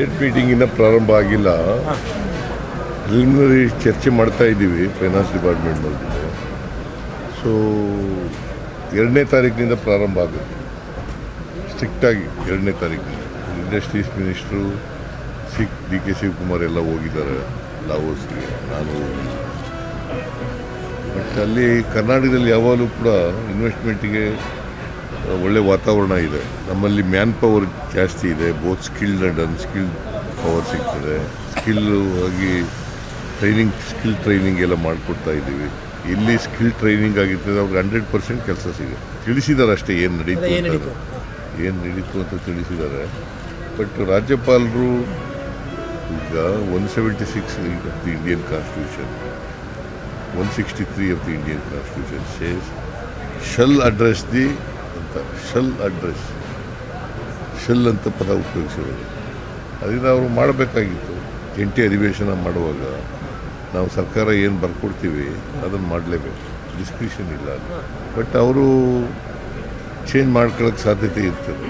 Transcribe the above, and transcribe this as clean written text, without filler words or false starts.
Budget meeting ಇನ್ನೂ ಪ್ರಾರಂಭ ಆಗಿಲ್ಲ. ಪ್ರಿಲಿಮಿನರಿ ಚರ್ಚೆ ಮಾಡ್ತಾ ಇದ್ದೀವಿ ಫೈನಾನ್ಸ್ ಡಿಪಾರ್ಟ್ಮೆಂಟ್ನವ್ರ ಜೊತೆ. ಸೊ 2ನೇ ತಾರೀಕಿನಿಂದ ಪ್ರಾರಂಭ ಆಗುತ್ತೆ, ಸ್ಟ್ರಿಕ್ಟಾಗಿ 2ನೇ ತಾರೀಕಿನಿಂದ. Industries minister D K Shivakumar ಎಲ್ಲ ಹೋಗಿದ್ದಾರೆ ಲಾವೋಸ್ಗೆ, ನಾನು ಹೋಗಿ. ಬಟ್ ಅಲ್ಲಿ ಕರ್ನಾಟಕದಲ್ಲಿ ಯಾವಾಗಲೂ ಕೂಡ ಇನ್ವೆಸ್ಟ್ಮೆಂಟಿಗೆ ಒಳ್ಳೆ ವಾತಾವರಣ ಇದೆ. ನಮ್ಮಲ್ಲಿ ಮ್ಯಾನ್ ಪವರ್ ಜಾಸ್ತಿ ಇದೆ, both skilled and unskilled power ಸಿಗ್ತದೆ. ಆಗಿ ಸ್ಕಿಲ್ ಟ್ರೈನಿಂಗ್ ಎಲ್ಲ ಮಾಡಿಕೊಡ್ತಾ ಇದ್ದೀವಿ. ಎಲ್ಲಿ ಸ್ಕಿಲ್ ಟ್ರೈನಿಂಗ್ ಆಗಿರ್ತದೆ ಅವ್ರಿಗೆ 100% ಕೆಲಸ ಸಿಗುತ್ತೆ. ತಿಳಿಸಿದ್ದಾರೆ ಅಷ್ಟೇ ಏನು ನಡೀತು ಅಂತ ತಿಳಿಸಿದ್ದಾರೆ. ಬಟ್ ರಾಜ್ಯಪಾಲರು ಈಗ 176 of the Indian constitution, 163 of the Indian constitution says shall address the ಅಂತ, ಶಲ್ ಅಂತ ಪದ ಉಪಯೋಗಿಸಿರೋದು. ಅದರಿಂದ ಅವರು ಮಾಡಬೇಕಾಗಿತ್ತು. ಜಂಟಿ ಅಧಿವೇಶನ ಮಾಡುವಾಗ ನಾವು ಸರ್ಕಾರ ಏನು ಬರ್ಕೊಡ್ತೀವಿ ಅದನ್ನು ಮಾಡಲೇಬೇಕು, ಡಿಸ್ಕ್ರಿಷನ್ ಇಲ್ಲ. ಬಟ್ ಅವರು ಚೇಂಜ್ ಮಾಡ್ಕೊಳ್ಳೋಕ್ಕೆ ಸಾಧ್ಯತೆ ಇರ್ತದೆ.